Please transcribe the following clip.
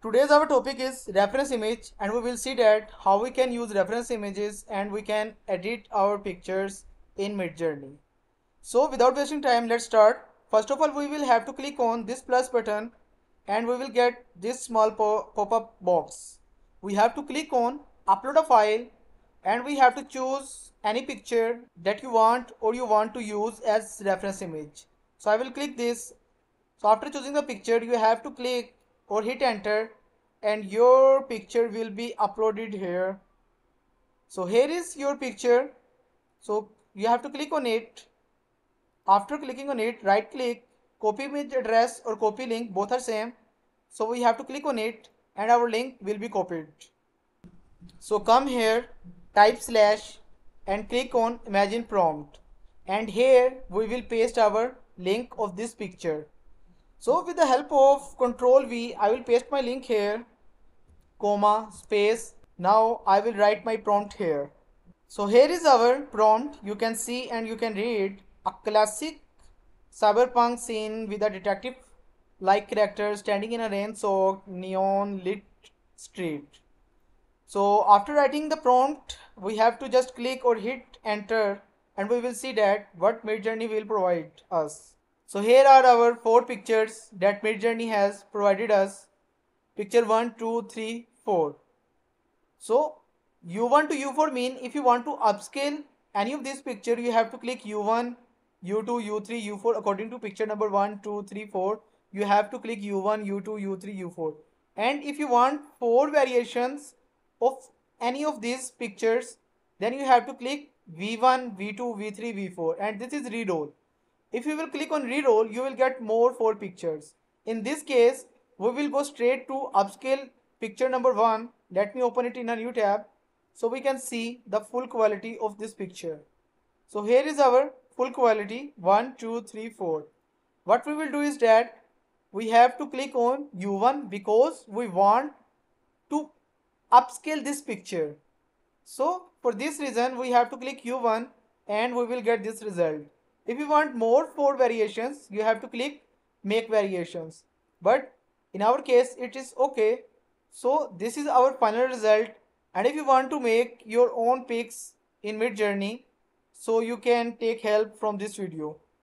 Today's our topic is reference image, and we will see that how we can use reference images and we can edit our pictures in Midjourney. So without wasting time, let's start. First of all, we will have to click on this plus button and we will get this small pop-up box. We have to click on upload a file and we have to choose any picture that you want or you want to use as reference image. So I will click this. So after choosing the picture, you have to click or hit enter and your picture will be uploaded here. So here is your picture. So you have to click on it. After clicking on it, right click, copy image address or copy link, both are same. So we have to click on it and our link will be copied. So come here, type slash and click on imagine prompt, and here we will paste our link of this picture. So with the help of Ctrl V, I will paste my link here, comma, space. Now I will write my prompt here. So here is our prompt. You can see and you can read a classic cyberpunk scene with a detective like character standing in a rain-soaked neon lit street. So after writing the prompt, we have to just click or hit enter and we will see that what Midjourney will provide us. So here are our 4 pictures that Midjourney has provided us. Picture 1, 2, 3, 4. So U1 to U4 mean if you want to upscale any of this picture, you have to click U1, U2, U3, U4 according to picture number 1, 2, 3, 4. You have to click U1, U2, U3, U4. And if you want 4 variations of any of these pictures, then you have to click V1, V2, V3, V4, and this is reroll. If you will click on reroll, you will get more 4 pictures. In this case, we will go straight to upscale picture number 1. Let me open it in a new tab so we can see the full quality of this picture. So here is our full quality 1, 2, 3, 4. What we will do is that we have to click on U1 because we want to upscale this picture. So for this reason we have to click U1 and we will get this result. If you want more 4 variations, you have to click make variations. But in our case it is okay. So this is our final result, and if you want to make your own pics in Midjourney, so you can take help from this video.